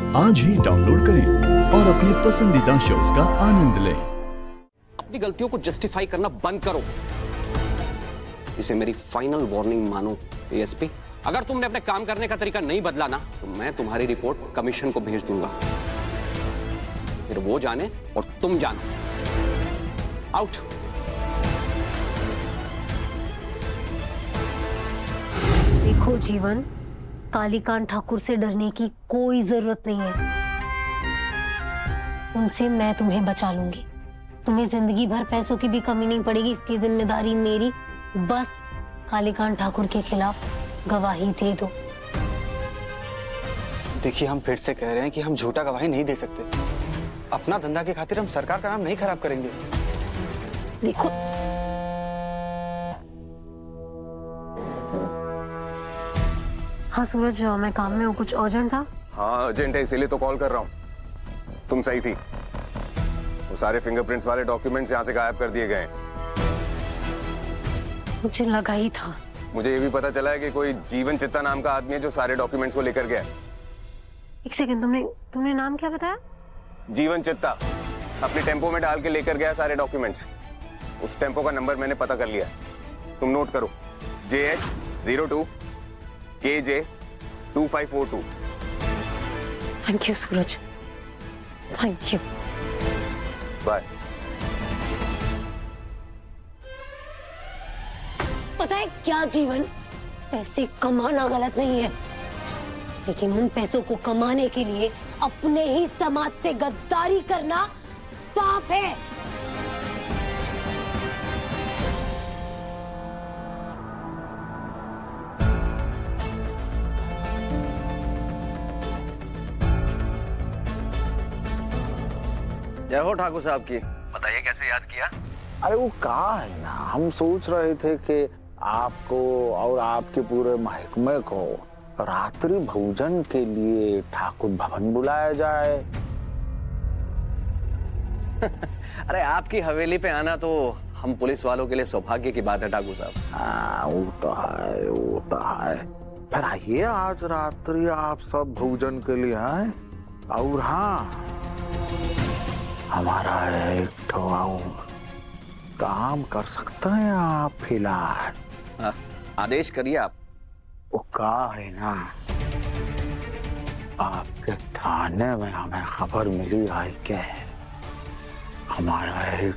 आज ही डाउनलोड करें और अपने पसंदीदा शोज का आनंद लें। अपनी गलतियों को जस्टिफाई करना बंद करो। इसे मेरी फाइनल वार्निंग मानो एएसपी। अगर तुमने अपने काम करने का तरीका नहीं बदला ना तो मैं तुम्हारी रिपोर्ट कमीशन को भेज दूंगा, फिर वो जाने और तुम जानो। आउट। देखो जीवन, कालीकांत ठाकुर से डरने की कोई जरूरत नहीं है। उनसे मैं तुम्हें बचा लूंगी। तुम्हें जिंदगी भर पैसों की भी कमी नहीं पड़ेगी, इसकी जिम्मेदारी मेरी। बस कालीकांत ठाकुर के खिलाफ गवाही दे दो। देखिए, हम फिर से कह रहे हैं कि हम झूठा गवाही नहीं दे सकते। अपना धंधा के खातिर हम सरकार का नाम नहीं खराब करेंगे। देखो, हाँ सूरज, मैं काम में हूँ, कुछ अर्जेंट था? हाँ अर्जेंट है, इसीलिए तो कॉल कर रहा हूँ। तुम सही थी, वो सारे फिंगरप्रिंट्स वाले डॉक्यूमेंट्स यहाँ से गायब कर दिए गए। मुझे लगा ही था। मुझे ये भी पता चला है कि कोई जीवन चित्ता नाम का आदमी है जो सारे डॉक्यूमेंट्स को लेकर गया। एक सेकंड, तुमने नाम क्या बताया? जीवन चित्ता अपने टेम्पो में डाल के लेकर गया सारे डॉक्यूमेंट्स। उस टेम्पो का नंबर मैंने पता कर लिया, तुम नोट करो। JH02 KJ 2542। Thank you Suraj, thank you. Bye. पता है क्या जीवन, पैसे कमाना गलत नहीं है, लेकिन उन पैसों को कमाने के लिए अपने ही समाज से गद्दारी करना पाप है। जय हो ठाकुर साहब की। बताइए कैसे याद किया? अरे वो कहा है ना, हम सोच रहे थे कि आपको और आपके पूरे महकमे को रात्रि भोजन के लिए ठाकुर भवन बुलाया जाए। अरे आपकी हवेली पे आना तो हम पुलिस वालों के लिए सौभाग्य की बात है ठाकुर साहब। हाँ वो तो है, वो तो है। फिर आइए आज रात्रि आप सब भोजन के लिए आए। और हाँ, हमारा एक तो काम कर सकते हैं आप फिलहाल। आदेश करिए आप। वो कहा है ना, आपके थाने में हमें खबर मिली है कि हमारा एक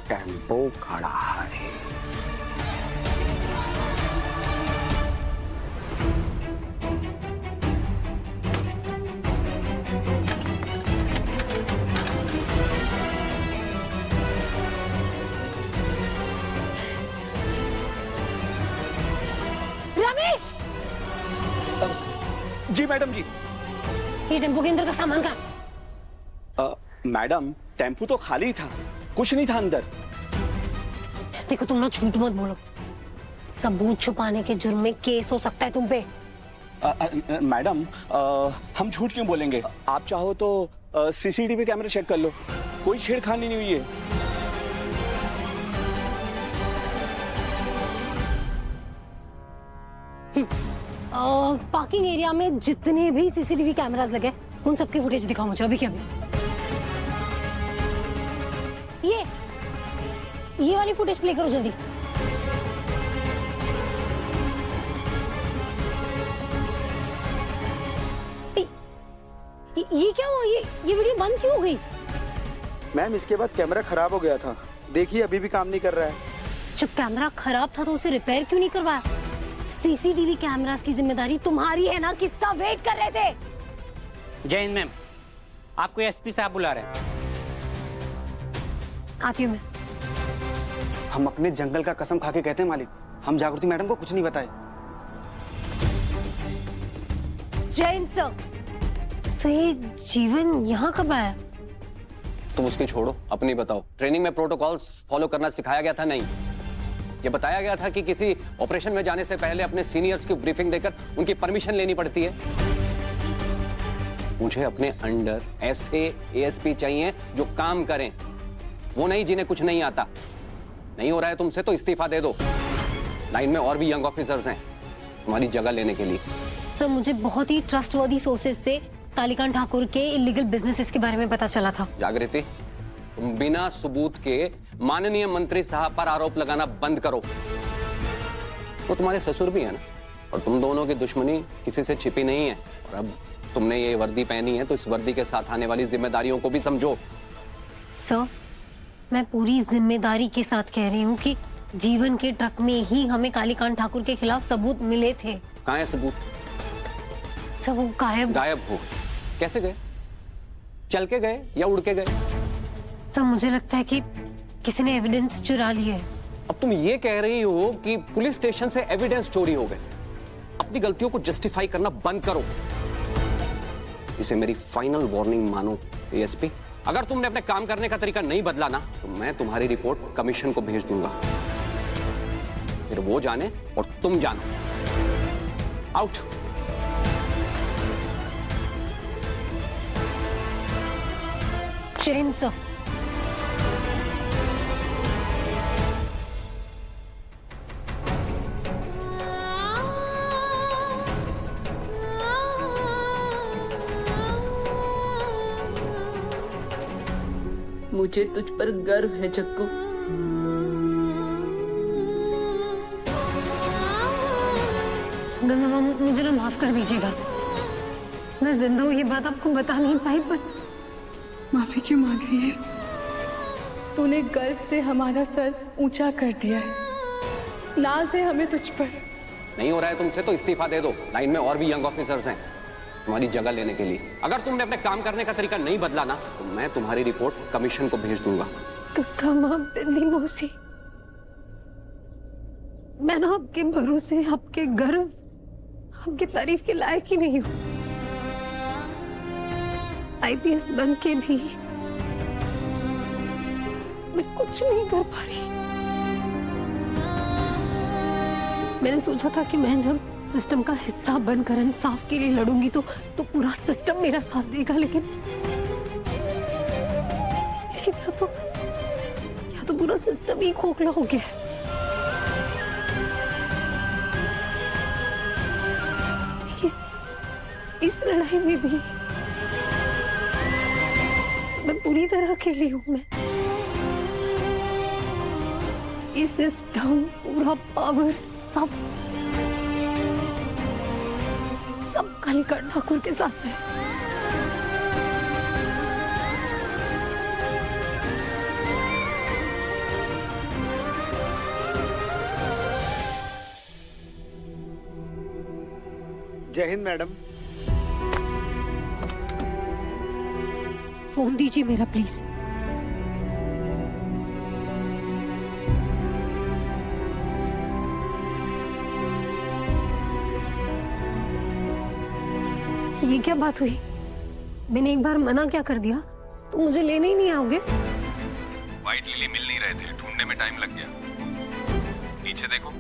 टेम्पो खड़ा है। रमेश! जी मैडम जी। ये टेम्पो के अंदर का सामान कहाँ? मैडम, टेम्पो तो खाली था, कुछ नहीं था अंदर। देखो, तुम ना झूठ मत बोलो। सबूत छुपाने के जुर्म में केस हो सकता है तुम पे। मैडम, हम झूठ क्यों बोलेंगे? आप चाहो तो CCTV कैमरा चेक कर लो, कोई छेड़खानी नहीं हुई है। पार्किंग एरिया में जितने भी CCTV कैमरास लगे, उन सबकी फुटेज दिखाओ मुझे अभी के अभी। ये वाली फुटेज प्ले करो जल्दी। ये क्या हुआ? ये वीडियो बंद क्यों हो गई? मैम, इसके बाद कैमरा खराब हो गया था, देखिए अभी भी काम नहीं कर रहा है। जब कैमरा खराब था तो उसे रिपेयर क्यों नहीं करवाया? CCTV कैमरास की जिम्मेदारी तुम्हारी है ना, किसका वेट कर रहे थे? जय हिंद मैम, आपको SP साहब बुला रहे हैं। आती हूँ मैं। हम अपने जंगल का कसम खा के कहते हैं मालिक, हम जागृति मैडम को कुछ नहीं बताए। जैन सर, सही जीवन यहाँ कब आया? तुम उसकी छोड़ो, अपनी बताओ। ट्रेनिंग में प्रोटोकॉल्स फॉलो करना सिखाया गया था? नहीं, ये बताया गया था कि किसी ऑपरेशन में जाने से पहले अपने सीनियर्स की ब्रीफिंग देकर उनकी परमिशन लेनी पड़ती है। मुझे अपने अंडर ऐसे ASP चाहिए जो काम करें, वो नहीं जिन्हें कुछ नहीं आता। नहीं हो रहा है तुमसे तो इस्तीफा दे दो। लाइन में और भी यंग ऑफिसर्स हैं तुम्हारी जगह लेने के लिए। सर, मुझे बहुत ही ट्रस्टवर्दी सोर्सेज से कालीकांत ठाकुर के इलीगल बिजनेसेस के बारे में पता चला था। जागृति, तुम बिना सबूत के माननीय मंत्री साहब पर आरोप लगाना बंद करो। वो तुम्हारे ससुर भी है ना, और तुम दोनों की दुश्मनी किसी से छिपी नहीं है। और अब तुमने ये वर्दी पहनी है तो इस वर्दी के साथ आने वाली जिम्मेदारियों को भी समझो। सर, मैं पूरी जिम्मेदारी के साथ कह रही हूँ कि जीवन के ट्रक में ही हमें कालीकांत ठाकुर के खिलाफ सबूत मिले थे। कहाँ है सबूत? सर वो गायब हो? कैसे गए? चल के गए या उड़ के गए? सर मुझे लगता है कि किसी ने एविडेंस चुरा लिए। अब तुम ये कह रही हो कि पुलिस स्टेशन से एविडेंस चोरी हो गए। अपनी गलतियों को जस्टिफाई करना बंद करो। इसे मेरी फाइनल वार्निंग मानो एएसपी। अगर तुमने अपने काम करने का तरीका नहीं बदला ना तो मैं तुम्हारी रिपोर्ट कमीशन को भेज दूंगा। फिर वो जाने और तुम जानो। आउट। जैन सर, मुझे तुझ पर गर्व है जग्गू। गंगा मैम मुझे ना माफ कर दीजिएगा। मैं जिंदा हूँ ये बात आपको बता नहीं पाई, पर माफी क्यों मांग रही है? तूने गर्व से हमारा सर ऊंचा कर दिया है। नाज है हमें तुझ पर। नहीं हो रहा है तुमसे तो इस्तीफा दे दो। लाइन में और भी यंग ऑफिसर्स हैं तुम्हारी जगह लेने के लिए। अगर तुमने अपने काम करने का तरीका नहीं बदला ना तो मैं तुम्हारी रिपोर्ट कमीशन को भेज दूंगा। गंगा मैम, बिंदी मौसी, मैं ना आपके भरोसे, आपके गर्व, आपकी तारीफ के लायक ही नहीं हूँ। आईपीएस बन के भी मैं कुछ नहीं कर पा रही। मैंने सोचा था कि मैं जब सिस्टम का हिस्सा बनकर इंसाफ के लिए लड़ूंगी तो पूरा सिस्टम मेरा साथ देगा, लेकिन या तो पूरा सिस्टम ही खोखला हो गया है। इस लड़ाई में भी मैं पूरी तरह अकेली हूं। मैं ये सिस्टम, पूरा पावर, सब कालीकांत ठाकुर के साथ है। जय हिंद मैडम। फोन दीजिए मेरा प्लीज। ये क्या बात हुई? मैंने एक बार मना क्या कर दिया? तो मुझे लेने ही नहीं आओगे? व्हाइट लिली मिल नहीं रहे थे, ढूंढने में टाइम लग गया। नीचे देखो।